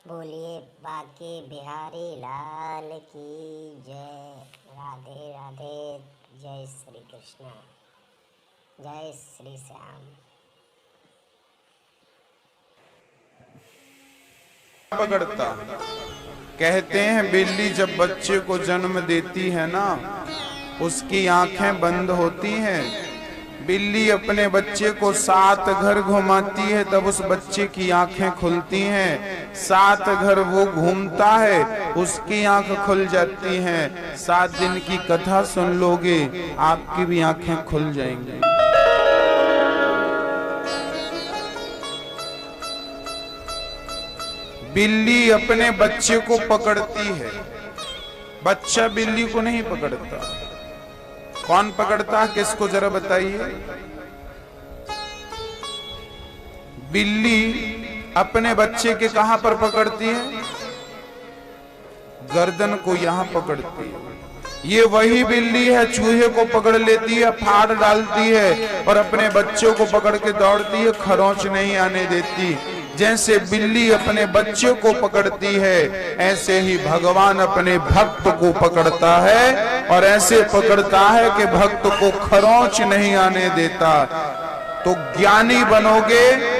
बोलिए बाके बिहारी लाल की जय। राधे राधे। जय श्री कृष्ण। जय श्री श्याम। पकड़ता। कहते हैं बिल्ली जब बच्चे को जन्म देती है ना, उसकी आंखें बंद होती हैं। बिल्ली अपने बच्चे को 7 घर घुमाती है, तब उस बच्चे की आंखें खुलती हैं। 7 घर वो घूमता है, उसकी आंख खुल जाती हैं। 7 दिन की कथा सुन लोगे, आपकी भी आंखें खुल जाएंगी। बिल्ली अपने बच्चे को पकड़ती है, बच्चा बिल्ली को नहीं पकड़ता। कौन पकड़ता है, किसको जरा बताइए। बिल्ली अपने बच्चे के कहां पर पकड़ती है? गर्दन को यहां पकड़ती है। ये वही बिल्ली है, चूहे को पकड़ लेती है, फाड़ डालती है और अपने बच्चों को पकड़ के दौड़ती है, खरोंच नहीं आने देती। जैसे बिल्ली अपने बच्चे को पकड़ती है, ऐसे ही भगवान अपने भक्त को पकड़ता है और ऐसे पकड़ता है कि भक्त को खरोंच नहीं आने देता। तो ज्ञानी बनोगे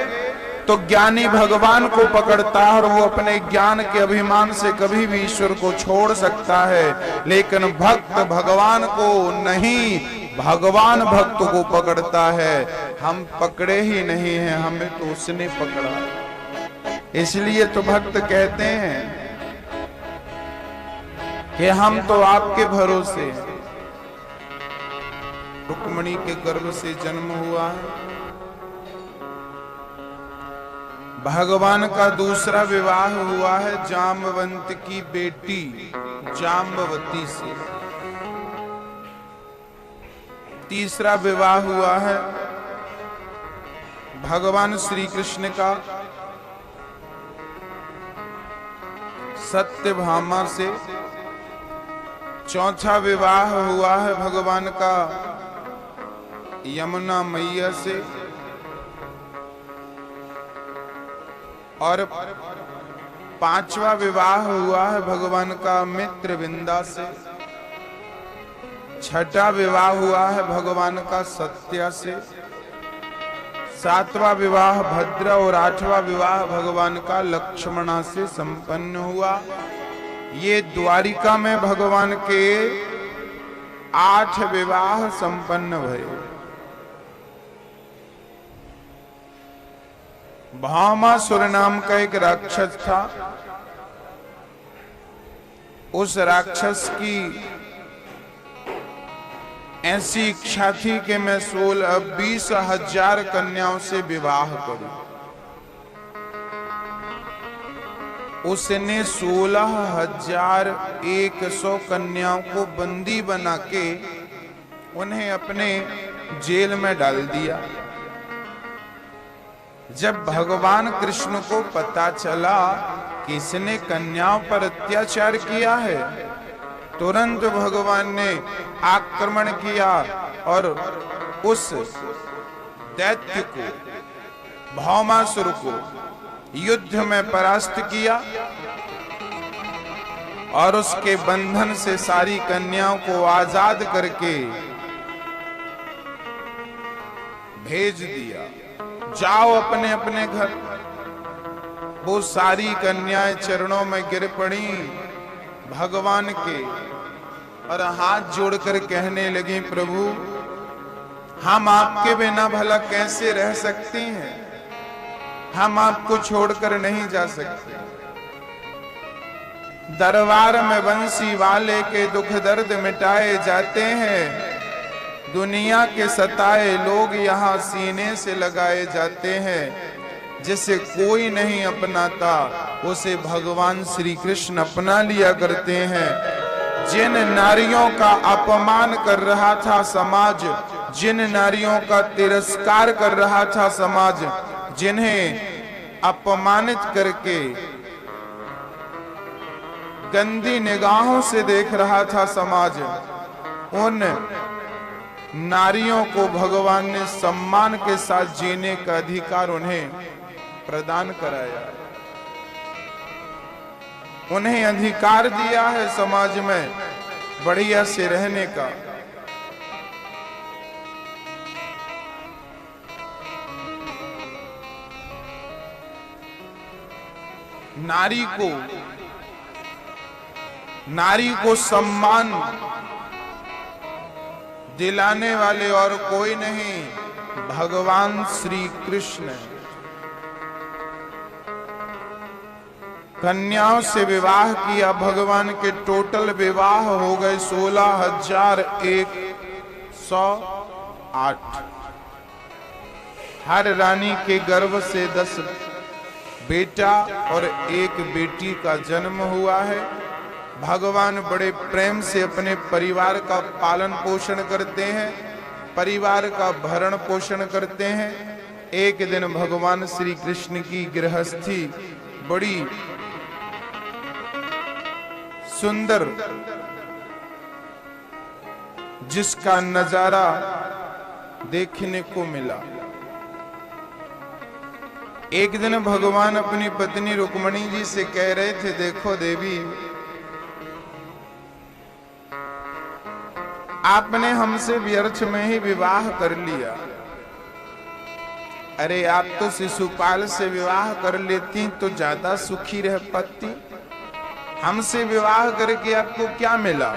तो ज्ञानी भगवान को पकड़ता है और वो अपने ज्ञान के अभिमान से कभी भी ईश्वर को छोड़ सकता है, लेकिन भक्त भगवान को नहीं, भगवान भक्त को पकड़ता है। हम पकड़े ही नहीं हैं, हमें तो उसने पकड़ा। इसलिए तो भक्त कहते हैं कि हम तो आपके भरोसे हैं। रुक्मिणी के गर्भ से जन्म हुआ है। भगवान का दूसरा विवाह हुआ है जाम्बवंत की बेटी जाम्बवती से। तीसरा विवाह हुआ है भगवान श्री कृष्ण का सत्यभामा से। चौथा विवाह हुआ है भगवान का यमुना मैया से। और 5वां विवाह हुआ है भगवान का मित्रविंदा से। 6ठा विवाह हुआ है भगवान का सत्या से। 7वां विवाह भद्र और 8वां विवाह भगवान का लक्ष्मणा से संपन्न हुआ। ये द्वारिका में भगवान के 8 विवाह संपन्न भये। भामासुर नाम का एक राक्षस था। उस राक्षस की ऐसी इच्छा थी कि मैं 20,000 कन्याओं से विवाह करूं। उसने 16,100 कन्याओं को बंदी बना के उन्हें अपने जेल में डाल दिया। जब भगवान कृष्ण को पता चला कि इसने कन्याओं पर अत्याचार किया है, तुरंत भगवान ने आक्रमण किया और उस दैत्य को, भौमासुर को युद्ध में परास्त किया और उसके बंधन से सारी कन्याओं को आजाद करके भेज दिया, जाओ अपने अपने घर। वो सारी कन्याएं चरणों में गिर पड़ी भगवान के और हाथ जोड़कर कहने लगी, प्रभु हम आपके बिना भला कैसे रह सकते हैं, हम आपको छोड़कर नहीं जा सकते। दरबार में बंसी वाले के दुख दर्द मिटाए जाते हैं, दुनिया के सताए लोग यहाँ सीने से लगाए जाते हैं। जिसे कोई नहीं अपनाता उसे भगवान श्री कृष्ण अपना लिया करते हैं। जिन नारियों का अपमान कर रहा था समाज, जिन नारियों का तिरस्कार कर रहा था समाज, जिन्हें अपमानित करके गंदी निगाहों से देख रहा था समाज, उन नारियों को भगवान ने सम्मान के साथ जीने का अधिकार उन्हें प्रदान कराया। उन्हें अधिकार दिया है समाज में बढ़िया से रहने का। नारी को सम्मान दिलाने वाले और कोई नहीं, भगवान श्री कृष्ण। कन्याओं से विवाह किया भगवान के, टोटल विवाह हो गए 16,108। हर रानी के गर्भ से 10 बेटा और 1 बेटी का जन्म हुआ है। भगवान बड़े प्रेम से अपने परिवार का पालन पोषण करते हैं, परिवार का भरण पोषण करते हैं। एक दिन भगवान श्री कृष्ण की गृहस्थी बड़ी सुंदर, जिसका नजारा देखने को मिला। एक दिन भगवान अपनी पत्नी रुक्मिणी जी से कह रहे थे, देखो देवी, आपने हमसे व्यर्थ में ही विवाह कर लिया। अरे आप तो शिशुपाल से विवाह कर लेती तो ज्यादा सुखी रह पाती। हमसे विवाह करके आपको क्या मिला?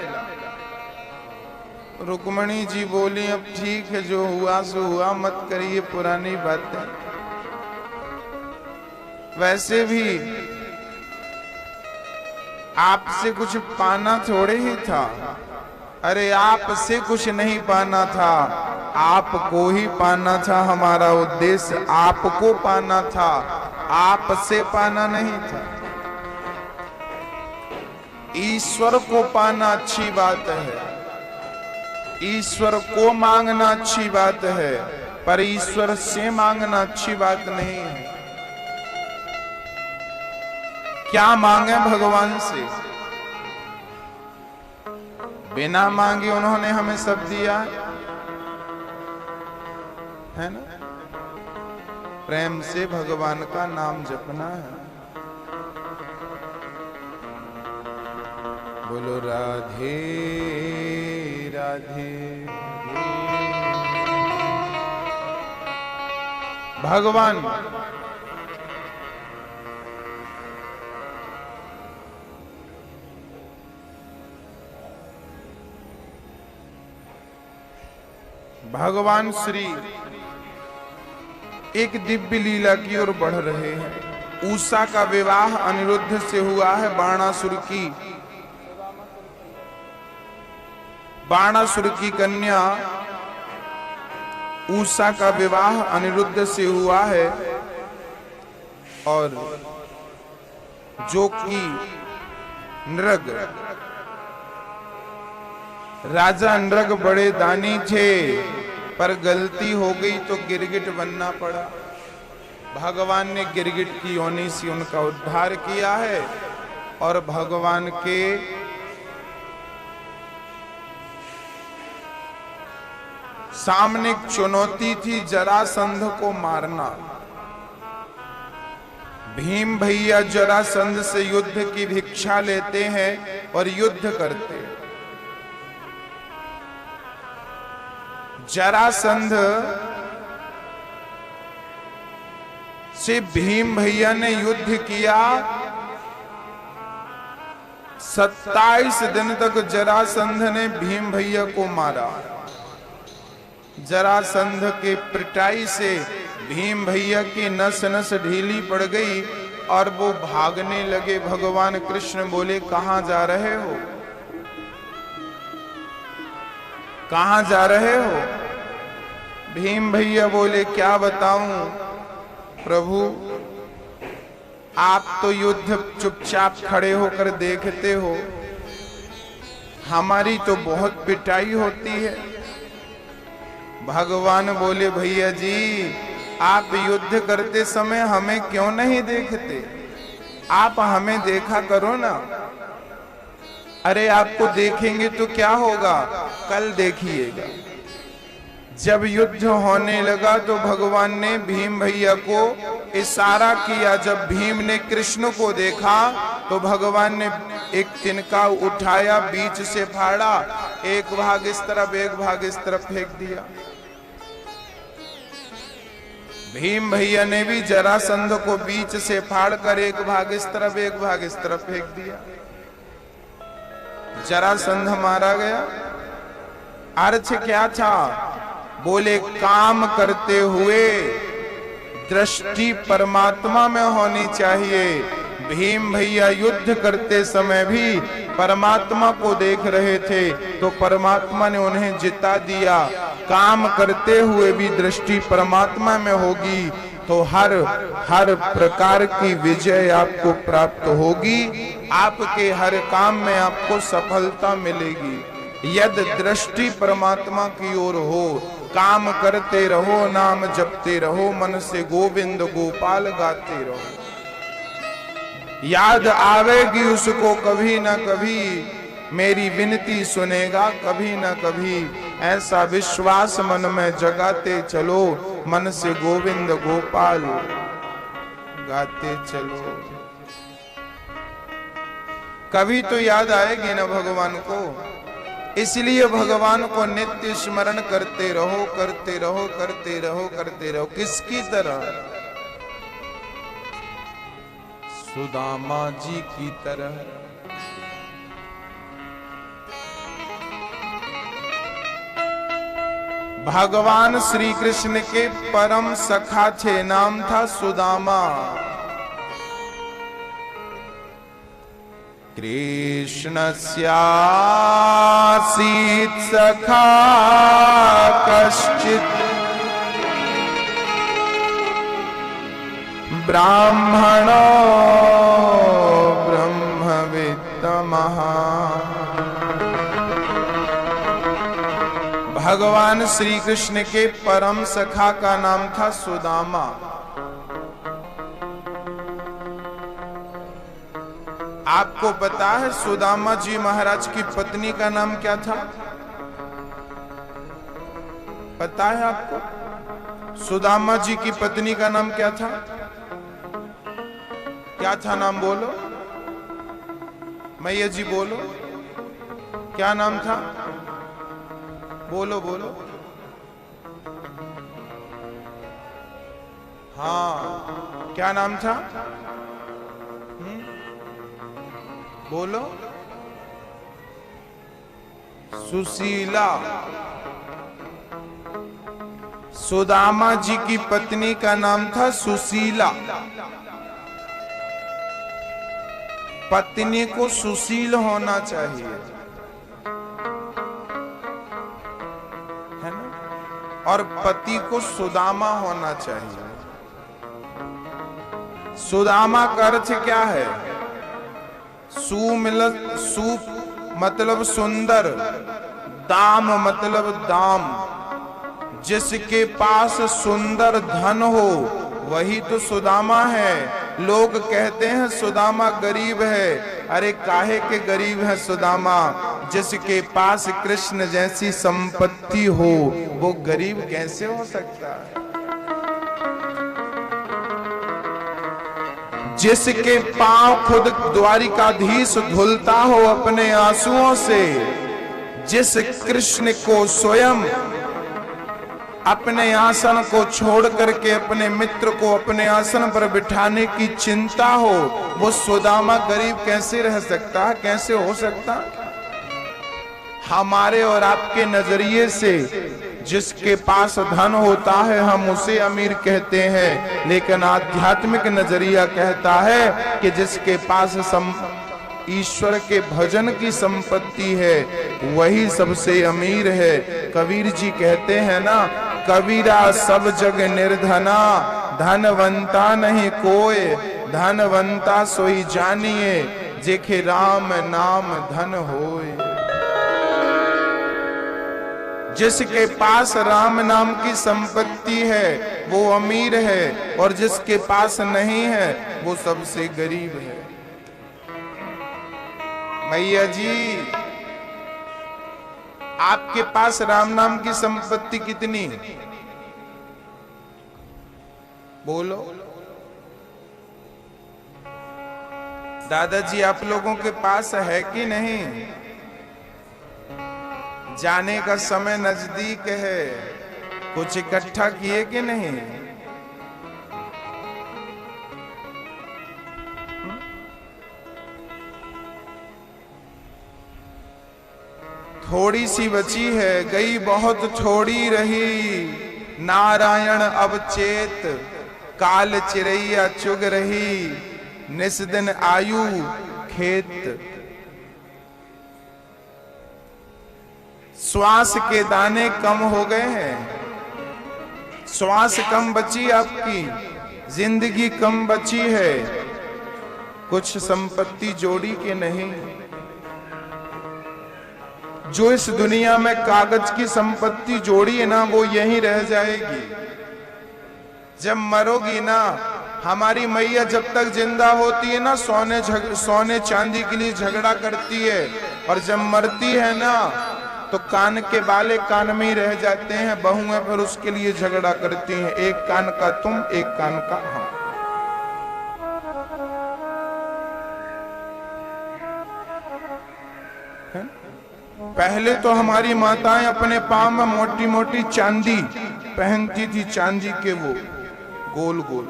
रुक्मिणी जी बोली, अब ठीक है, जो हुआ सो हुआ, मत करिए पुरानी बातें। वैसे भी आपसे कुछ पाना थोड़े ही था। अरे आपसे कुछ नहीं पाना था, आपको ही पाना था। हमारा उद्देश्य आपको पाना था, आपसे पाना नहीं था। ईश्वर को पाना अच्छी बात है, ईश्वर को मांगना अच्छी बात है, पर ईश्वर से मांगना अच्छी बात नहीं है। क्या मांगे भगवान से? बिना मांगे उन्होंने हमें सब दिया है ना। प्रेम से भगवान का नाम जपना है। बोलो राधे राधे। भगवान भगवान श्री एक दिव्य लीला की ओर बढ़ रहे हैं। उषा का विवाह अनिरुद्ध से हुआ है, बाणासुर की कन्या उषा का विवाह अनिरुद्ध से हुआ है। और जो कि नृग, राजा नृग बड़े दानी थे, पर गलती हो गई तो गिरगिट बनना पड़ा। भगवान ने गिरगिट की योनि से उनका उद्धार किया है। और भगवान के सामने एक चुनौती थी, जरासंध को मारना। भीम भैया जरासंध से युद्ध की भिक्षा लेते हैं और युद्ध करते हैं। जरासंध से भीम भैया ने युद्ध किया। 27 दिन तक जरासंध ने भीम भैया को मारा। जरासंध के पिटाई से भीम भैया की नस नस ढीली पड़ गई और वो भागने लगे। भगवान कृष्ण बोले, कहां जा रहे हो? कहां जा रहे हो? भीम भैया बोले, क्या बताऊं प्रभु, आप तो युद्ध चुपचाप खड़े होकर देखते हो, हमारी तो बहुत पिटाई होती है। भगवान बोले, भैया जी, आप युद्ध करते समय हमें क्यों नहीं देखते? आप हमें देखा करो ना। अरे आपको देखेंगे तो क्या होगा, कल देखिएगा। जब युद्ध होने लगा तो भगवान ने भीम भैया को इशारा किया। जब भीम ने कृष्ण को देखा तो भगवान ने एक तिनका उठाया, बीच से फाड़ा, एक भाग इस तरफ एक भाग इस तरफ फेंक दिया। भीम भैया ने भी जरासंध को बीच से फाड़कर एक भाग इस तरफ एक भाग इस तरफ फेंक दिया। जरासंध मारा गया। अर्थ क्या था? बोले काम करते हुए दृष्टि परमात्मा में होनी चाहिए। भीम भैया युद्ध करते समय भी परमात्मा को देख रहे थे तो परमात्मा ने उन्हें जिता दिया। काम करते हुए भी दृष्टि परमात्मा में होगी तो हर प्रकार की विजय आपको प्राप्त होगी। आपके हर काम में आपको सफलता मिलेगी। यदि दृष्टि परमात्मा की ओर हो, काम करते रहो, नाम जपते रहो, मन से गोविंद गोपाल गाते रहो। याद आवेगी उसको कभी ना कभी, मेरी विनती सुनेगा कभी ना कभी। ऐसा विश्वास मन में जगाते चलो, मन से गोविंद गोपाल गाते चलो। कभी तो याद आएगी ना भगवान को। इसलिए भगवान को नित्य स्मरण करते रहो, करते रहो, करते रहो, करते रहो। किसकी तरह? सुदामा जी की तरह। भगवान श्री कृष्ण के परम सखा थे, नाम था सुदामा। कृष्णस्यासीत् सखा कश्चित् ब्राह्मणो ब्रह्मवित्तमः। भगवान श्री कृष्ण के परम सखा का नाम था सुदामा। आपको पता है सुदामा जी महाराज की पत्नी का नाम क्या था? पता है आपको? सुदामा जी की पत्नी का नाम क्या था? क्या था नाम? बोलो मैया जी, बोलो क्या नाम था? बोलो बोलो। हाँ, क्या नाम था? बोलो। सुशीला। सुदामा जी की पत्नी का नाम था सुशीला। पत्नी को सुशील होना चाहिए, है ना? और पति को सुदामा होना चाहिए। सुदामा का अर्थ क्या है? सु मतलब सुंदर, दाम मतलब दाम। जिसके पास सुंदर धन हो वही तो सुदामा है। लोग कहते हैं सुदामा गरीब है। अरे काहे के गरीब है सुदामा? जिसके पास कृष्ण जैसी संपत्ति हो वो गरीब कैसे हो सकता है? जिसके पांव खुद द्वारिकाधीश धुलता हो अपने आंसुओं से, जिस कृष्ण को स्वयं अपने आसन को छोड़ करके अपने मित्र को अपने आसन पर बिठाने की चिंता हो, वो सुदामा गरीब कैसे रह सकता है? कैसे हो सकता? हमारे और आपके नजरिए से जिसके पास धन होता है हम उसे अमीर कहते हैं, लेकिन आध्यात्मिक नजरिया कहता है कि जिसके पास ईश्वर के भजन की संपत्ति है वही सबसे अमीर है। कबीर जी कहते हैं ना, कबीरा सब जग निर्धना, धनवंता नहीं कोय, धनवंता सोई जानिए, जेखे राम नाम धन होय। जिसके पास राम नाम की संपत्ति है वो अमीर है, और जिसके पास नहीं है वो सबसे गरीब है। मैया जी, आपके पास राम नाम की संपत्ति कितनी? बोलो दादाजी, आप लोगों के पास है कि नहीं? जाने का समय नजदीक है, कुछ इकट्ठा किए कि नहीं? थोड़ी सी बची है, गई बहुत थोड़ी रही। नारायण अब चेत, काल चिरैया चुग रही। निस दिन आयु खेत, श्वास के दाने कम हो गए हैं। श्वास कम बची आपकी, जिंदगी कम बची है। कुछ संपत्ति जोड़ी के नहीं। जो इस दुनिया में कागज की संपत्ति जोड़ी है ना, वो यहीं रह जाएगी। जब मरोगी ना, हमारी मैया जब तक जिंदा होती है ना, सोने चांदी के लिए झगड़ा करती है, और जब मरती है ना तो कान के बाले कान में ही रह जाते हैं। बहुएं फिर उसके लिए झगड़ा करती हैं, एक कान का तुम, एक कान का हम। पहले तो हमारी माताएं अपने पांव में मोटी मोटी चांदी पहनती थी, चांदी के वो गोल गोल।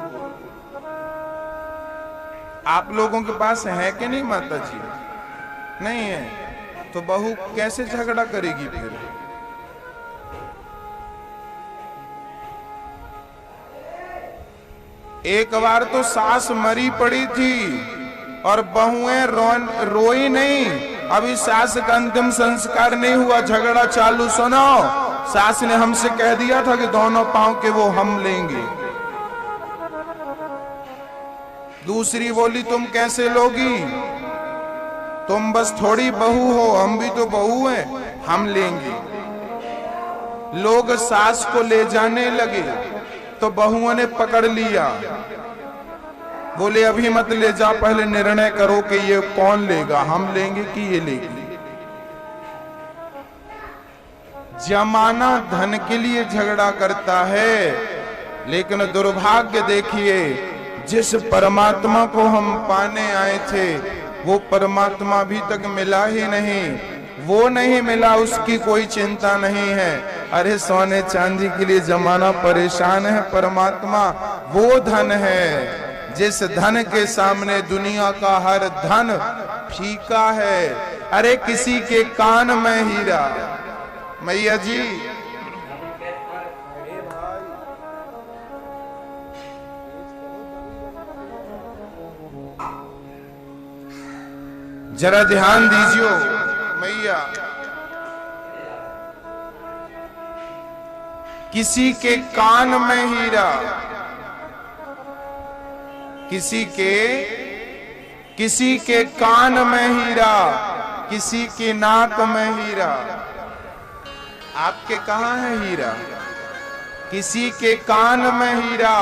आप लोगों के पास है कि नहीं माता जी? नहीं है तो बहू कैसे झगड़ा करेगी फिर? एक बार तो सास मरी पड़ी थी और बहुएं रोई नहीं। अभी सास का अंतिम संस्कार नहीं हुआ, झगड़ा चालू। सुनो, सास ने हमसे कह दिया था कि दोनों पांव के वो हम लेंगे। दूसरी बोली तुम कैसे लोगी, तुम बस थोड़ी बहू हो, हम भी तो बहू हैं, हम लेंगे। लोग सास को ले जाने लगे तो बहुओं ने पकड़ लिया, बोले अभी मत ले जा, पहले निर्णय करो कि ये कौन लेगा, हम लेंगे कि ये लेगी। जमाना धन के लिए झगड़ा करता है, लेकिन दुर्भाग्य देखिए, जिस परमात्मा को हम पाने आए थे वो परमात्मा अभी तक मिला ही नहीं। वो नहीं मिला, उसकी कोई चिंता नहीं है। अरे सोने चांदी के लिए जमाना परेशान है, परमात्मा वो धन है जिस धन के सामने दुनिया का हर धन फीका है। अरे किसी के कान में हीरा, मैया जी जरा ध्यान दीजिए मैया, किसी के कान में हीरा, किसी के कान में हीरा, किसी की नाक में हीरा। आपके कहां है हीरा? किसी के कान में हीरा,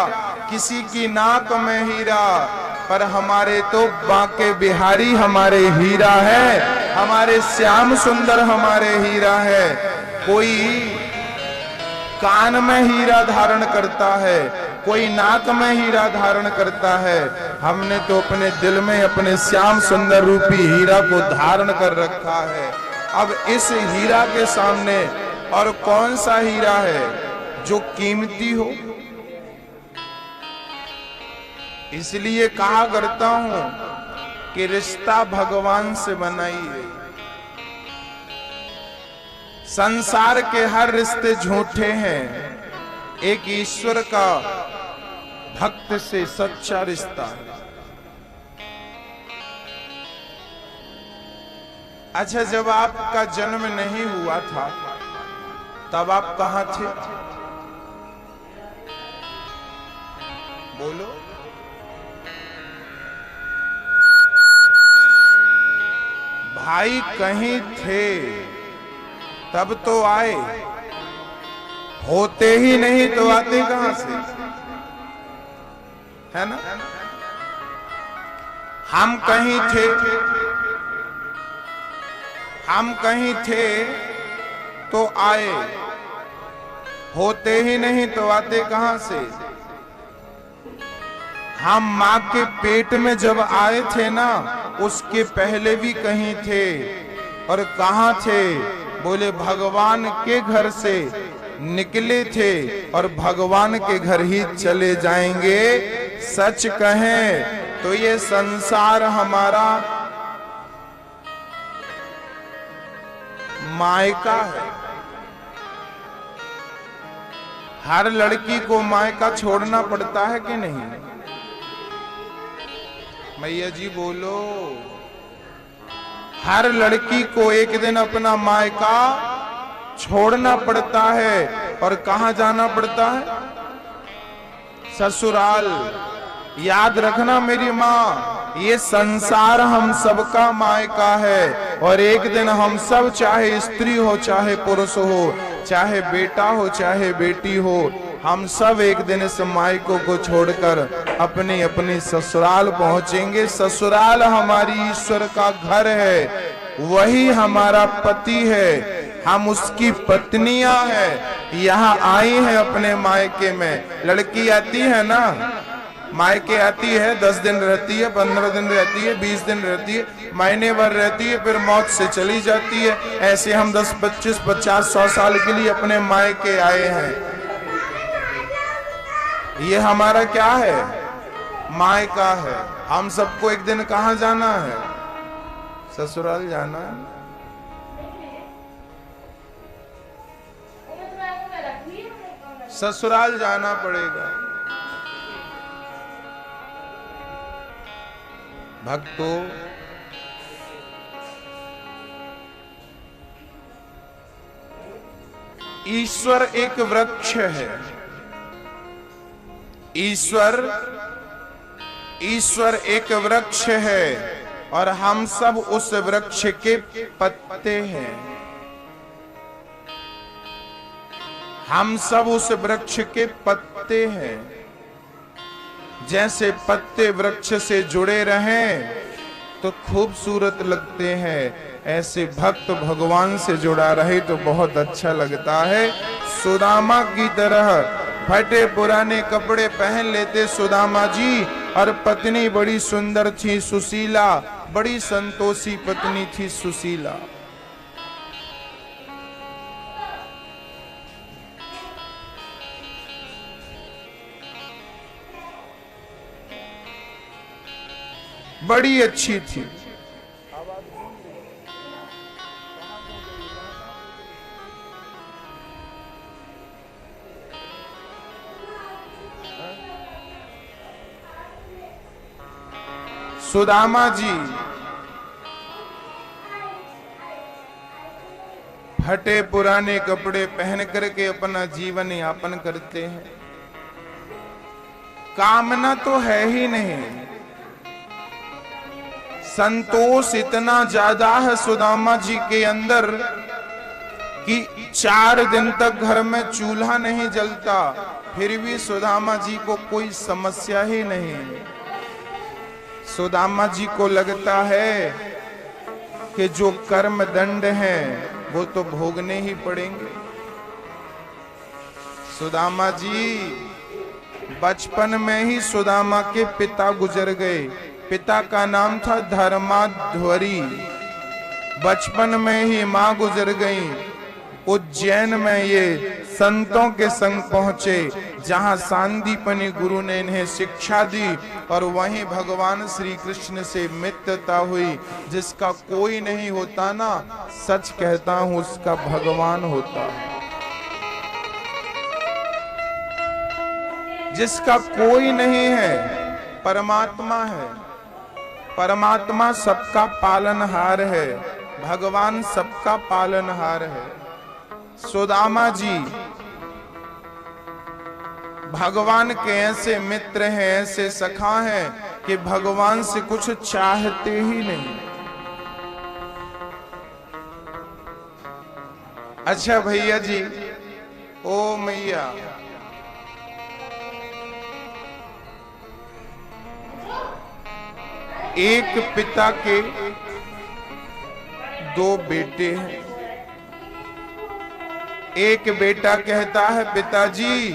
किसी की नाक में हीरा, पर हमारे तो बांके बिहारी हमारे हीरा है, हमारे श्याम सुंदर हमारे हीरा है। कोई कान में हीरा धारण करता है, कोई नाक में हीरा धारण करता है। हमने तो अपने दिल में अपने श्याम सुंदर रूपी हीरा को धारण कर रखा है। अब इस हीरा के सामने और कौन सा हीरा है जो कीमती हो? इसलिए कहा करता हूं कि रिश्ता भगवान से बनाइए। संसार के हर रिश्ते झूठे हैं, एक ईश्वर का भक्त से सच्चा रिश्ता है। अच्छा, जब आपका जन्म नहीं हुआ था तब आप कहां थे? बोलो। भाई कहीं थे तब तो आए, होते ही नहीं तो आते कहां से? है ना? हम कहीं थे तो आए, होते ही नहीं तो आते कहां से? हम मां के पेट में जब आए थे ना, उसके पहले भी कहीं थे। और कहां थे? बोले भगवान के घर से निकले थे और भगवान के घर ही चले जाएंगे। सच कहें तो ये संसार हमारा मायका है। हर लड़की को मायका छोड़ना पड़ता है कि नहीं? मैया जी बोलो। हर लड़की को एक दिन अपना मायका छोड़ना पड़ता है। और कहां जाना पड़ता है? ससुराल। याद रखना मेरी माँ, ये संसार हम सबका मायका है। और एक दिन हम सब, चाहे स्त्री हो चाहे पुरुष हो, चाहे बेटा हो चाहे बेटी हो, हम सब एक दिन इस मायकों को छोड़कर अपनी अपनी ससुराल पहुंचेंगे। ससुराल हमारी ईश्वर का घर है, वही हमारा पति है, हम उसकी पत्नियां हैं। यहाँ आई हैं अपने मायके में। लड़की आती है ना, मायके आती है, 10 दिन रहती है, 15 दिन रहती है, 20 दिन रहती है, महीने भर रहती है, फिर मौत से चली जाती है। ऐसे हम 10, 25, 50, 100 साल के लिए अपने मायके आए हैं। ये हमारा क्या है? मायका है। हम सबको एक दिन कहां जाना है? ससुराल जाना है। ससुराल जाना पड़ेगा। भक्तों, ईश्वर एक वृक्ष है। ईश्वर एक वृक्ष है और हम सब उस वृक्ष के पत्ते हैं। हम सब उस वृक्ष के पत्ते हैं। जैसे पत्ते वृक्ष से जुड़े रहें तो खूबसूरत लगते हैं, ऐसे भक्त भगवान से जुड़ा रहे तो बहुत अच्छा लगता है। सुदामा की तरह फटे पुराने कपड़े पहन लेते सुदामा जी, और पत्नी बड़ी सुंदर थी सुशीला, बड़ी संतोषी पत्नी थी सुशीला। बड़ी अच्छी थी। सुदामा जी फटे पुराने कपड़े पहन करके अपना जीवन यापन करते हैं। कामना तो है ही नहीं, संतोष इतना ज्यादा है सुदामा जी के अंदर कि 4 दिन तक घर में चूल्हा नहीं जलता, फिर भी सुदामा जी को कोई समस्या ही नहीं। सुदामा जी को लगता है कि जो कर्म दंड है वो तो भोगने ही पड़ेंगे। सुदामा जी बचपन में ही सुदामा के पिता गुजर गए। पिता का नाम था धर्माध्वरी। बचपन में ही मां गुजर गई। उज्जैन में ये संतों के संग पहुंचे, जहां सांदीपनि गुरु ने इन्हें शिक्षा दी, और वहीं भगवान श्री कृष्ण से मित्रता हुई। जिसका कोई नहीं होता ना, सच कहता हूं, उसका भगवान होता है। जिसका कोई नहीं है, परमात्मा है। परमात्मा सबका पालनहार है, भगवान सबका पालनहार है। सुदामा जी भगवान के ऐसे मित्र हैं, ऐसे सखा हैं कि भगवान से कुछ चाहते ही नहीं। अच्छा भैया जी, ओ मैया, एक पिता के 2 बेटे हैं। एक बेटा कहता है पिताजी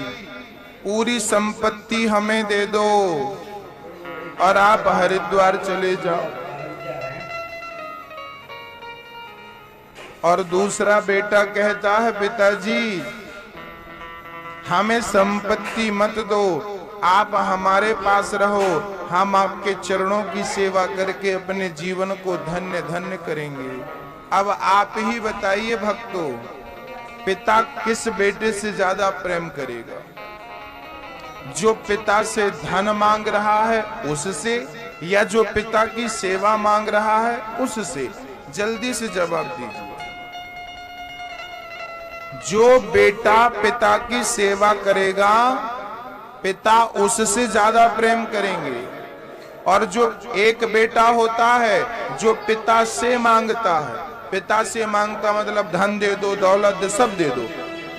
पूरी संपत्ति हमें दे दो और आप हरिद्वार चले जाओ। और दूसरा बेटा कहता है पिताजी हमें संपत्ति मत दो, आप हमारे पास रहो, हम आपके चरणों की सेवा करके अपने जीवन को धन्य धन्य करेंगे। अब आप ही बताइए भक्तों, पिता किस बेटे से ज्यादा प्रेम करेगा? जो पिता से धन मांग रहा है उससे, या जो पिता की सेवा मांग रहा है उससे? जल्दी से जवाब दीजिए। जो बेटा पिता की सेवा करेगा पिता उससे ज्यादा प्रेम करेंगे। और जो एक बेटा होता है जो पिता से मांगता है, पिता से मांगता मतलब धन दे दो, दौलत दे, सब दे दो।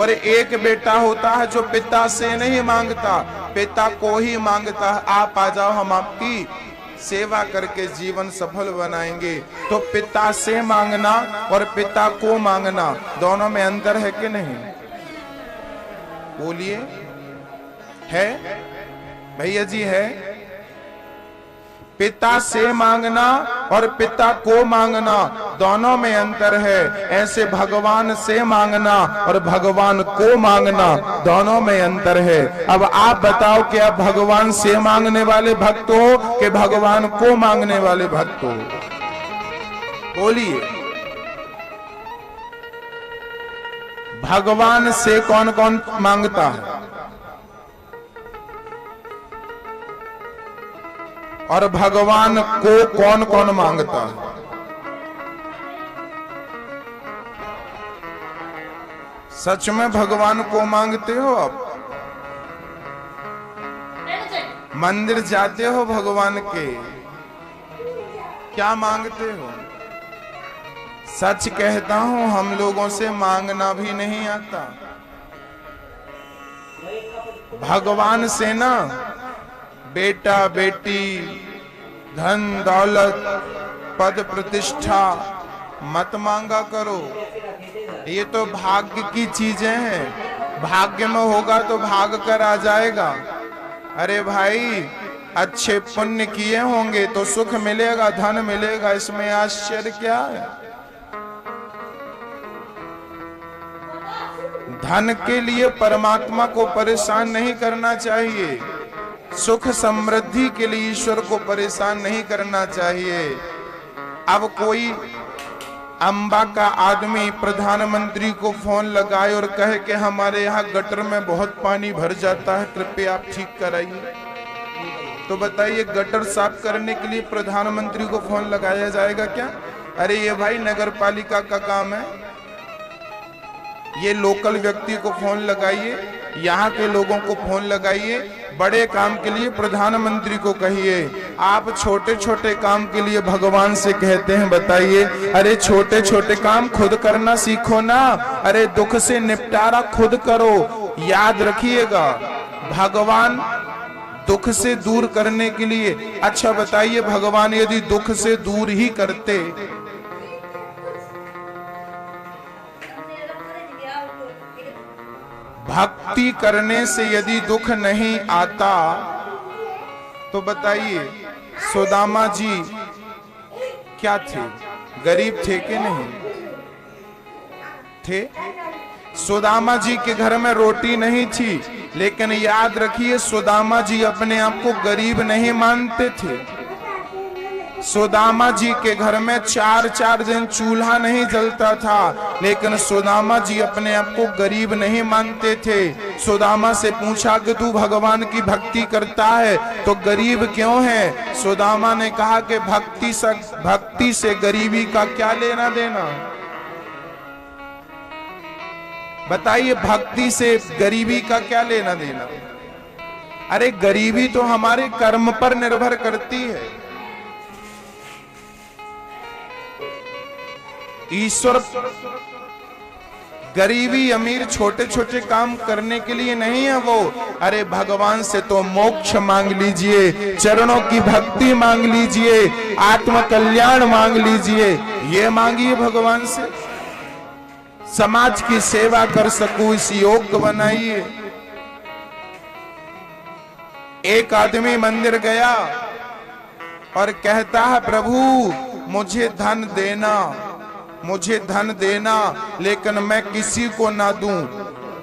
और एक बेटा होता है जो पिता से नहीं मांगता, पिता को ही मांगता है, आप आ जाओ हम आपकी सेवा करके जीवन सफल बनाएंगे। तो पिता से मांगना और पिता को मांगना दोनों में अंतर है कि नहीं? बोलिए, है भैया जी? है। पिता से मांगना और पिता को मांगना दोनों में अंतर है। ऐसे भगवान से मांगना और भगवान को मांगना दोनों में अंतर है। अब आप बताओ कि आप भगवान से मांगने वाले भक्त हो कि भगवान को मांगने वाले भक्त हो? बोलिए। भगवान से कौन कौन मांगता है और भगवान को कौन कौन मांगता है? सच में भगवान को मांगते हो आप? मंदिर जाते हो भगवान के, क्या मांगते हो? सच कहता हूं हम लोगों से मांगना भी नहीं आता। भगवान से ना बेटा बेटी, धन दौलत, पद प्रतिष्ठा मत मांगा करो। ये तो भाग्य की चीजें हैं, भाग्य में होगा तो भाग कर आ जाएगा। अरे भाई, अच्छे पुण्य किए होंगे तो सुख मिलेगा, धन मिलेगा, इसमें आश्चर्य क्या है? धन के लिए परमात्मा को परेशान नहीं करना चाहिए, सुख समृद्धि के लिए ईश्वर को परेशान नहीं करना चाहिए। अब कोई अंबा का आदमी प्रधानमंत्री को फोन लगाए और कहे कि हमारे यहाँ गटर में बहुत पानी भर जाता है, कृपया आप ठीक कराइए, तो बताइए गटर साफ करने के लिए प्रधानमंत्री को फोन लगाया जाएगा क्या? अरे ये भाई नगर पालिका का काम है, ये लोकल व्यक्ति को फोन लगाइए, यहाँ के लोगों को फोन लगाइए। बड़े काम के लिए प्रधानमंत्री को कहिए, आप छोटे छोटे काम के लिए भगवान से कहते हैं बताइए। अरे छोटे छोटे काम खुद करना सीखो ना, अरे दुख से निपटारा खुद करो। याद रखिएगा, भगवान दुख से दूर करने के लिए, अच्छा बताइए भगवान यदि दुख से दूर ही करते भक्ति करने से यदि दुख नहीं आता तो बताइए सुदामा जी क्या थे? गरीब थे कि नहीं थे? सुदामा जी के घर में रोटी नहीं थी, लेकिन याद रखिए सुदामा जी अपने आप को गरीब नहीं मानते थे। सुदामा जी के घर में 4-4 दिन चूल्हा नहीं जलता था, लेकिन सुदामा जी अपने आप को गरीब नहीं मानते थे। सुदामा से पूछा कि तू भगवान की भक्ति करता है तो गरीब क्यों है? सुदामा ने कहा कि भक्ति से गरीबी का क्या लेना देना? बताइए, भक्ति से गरीबी का क्या लेना देना? अरे गरीबी तो हमारे कर्म पर निर्भर करती है। ईश्वर गरीबी अमीर छोटे छोटे काम करने के लिए नहीं है वो। अरे भगवान से तो मोक्ष मांग लीजिए, चरणों की भक्ति मांग लीजिए, आत्म कल्याण मांग लीजिए, ये मांगिए भगवान से। समाज की सेवा कर सकूं, इस योग्य बनाइए। एक आदमी मंदिर गया और कहता है, प्रभु मुझे धन देना, मुझे धन देना, लेकिन मैं किसी को ना दूं,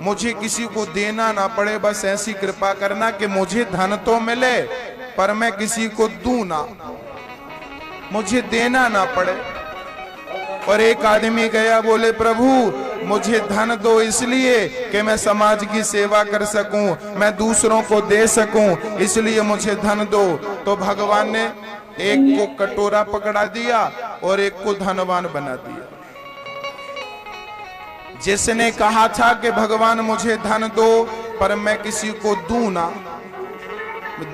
मुझे किसी को देना ना पड़े, बस ऐसी कृपा करना कि मुझे धन तो मिले पर मैं किसी को दूं ना, मुझे देना ना पड़े। और एक आदमी गया, बोले प्रभु मुझे धन दो इसलिए कि मैं समाज की सेवा कर सकूं, मैं दूसरों को दे सकूं, इसलिए मुझे धन दो। तो भगवान ने एक को कटोरा पकड़ा दिया और एक को धनवान बना दिया। जिसने कहा था कि भगवान मुझे धन दो पर मैं किसी को दूं ना,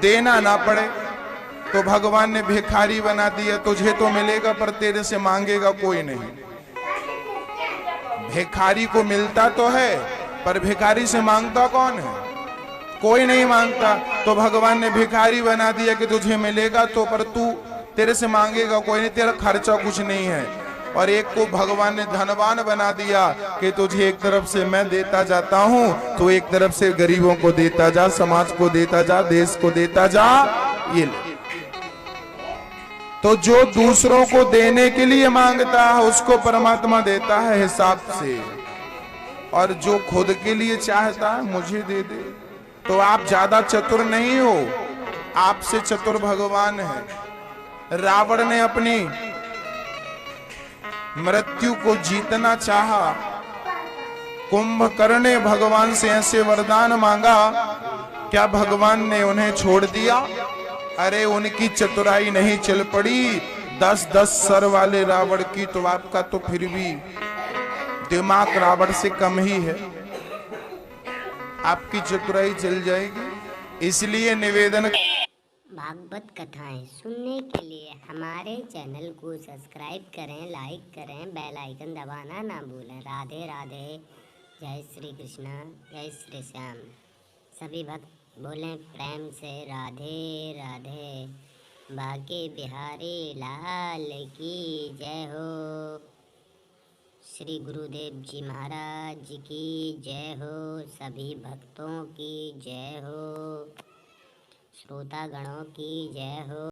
देना ना पड़े, तो भगवान ने भिखारी बना दिया। तुझे तो मिलेगा पर तेरे से मांगेगा कोई नहीं। भिखारी को मिलता तो है पर भिखारी से मांगता कौन है? कोई नहीं मांगता। तो भगवान ने भिखारी बना दिया कि तुझे मिलेगा तो, पर तू, तेरे से मांगेगा कोई नहीं, तेरा खर्चा कुछ नहीं है। और एक को भगवान ने धनवान बना दिया कि तुझे एक तरफ से मैं देता जाता हूं, तो एक तरफ से गरीबों को देता जा, समाज को देता जा, देश को देता जा। ये तो जो दूसरों को देने के लिए मांगता है उसको परमात्मा देता है हिसाब से, और जो खुद के लिए चाहता है मुझे दे दे, तो आप ज्यादा चतुर नहीं हो, आपसे चतुर भगवान है। रावण ने अपनी मृत्यु को जीतना चाहा, कुंभकर्ण ने भगवान से ऐसे वरदान मांगा, क्या भगवान ने उन्हें छोड़ दिया? अरे उनकी चतुराई नहीं चल पड़ी 10-10 सर वाले रावण की, तो आपका तो फिर भी दिमाग रावण से कम ही है, आपकी चतुराई चल जाएगी। इसलिए निवेदन, भागवत कथाएं सुनने के लिए हमारे चैनल को सब्सक्राइब करें, लाइक करें, बेल आइकन दबाना ना भूलें। राधे राधे, जय श्री कृष्ण, जय श्री श्याम। सभी भक्त बोलें प्रेम से राधे राधे। बाके बिहारी लाल की जय हो। श्री गुरुदेव जी महाराज की जय हो। सभी भक्तों की जय हो। श्रोतागणों की जय हो।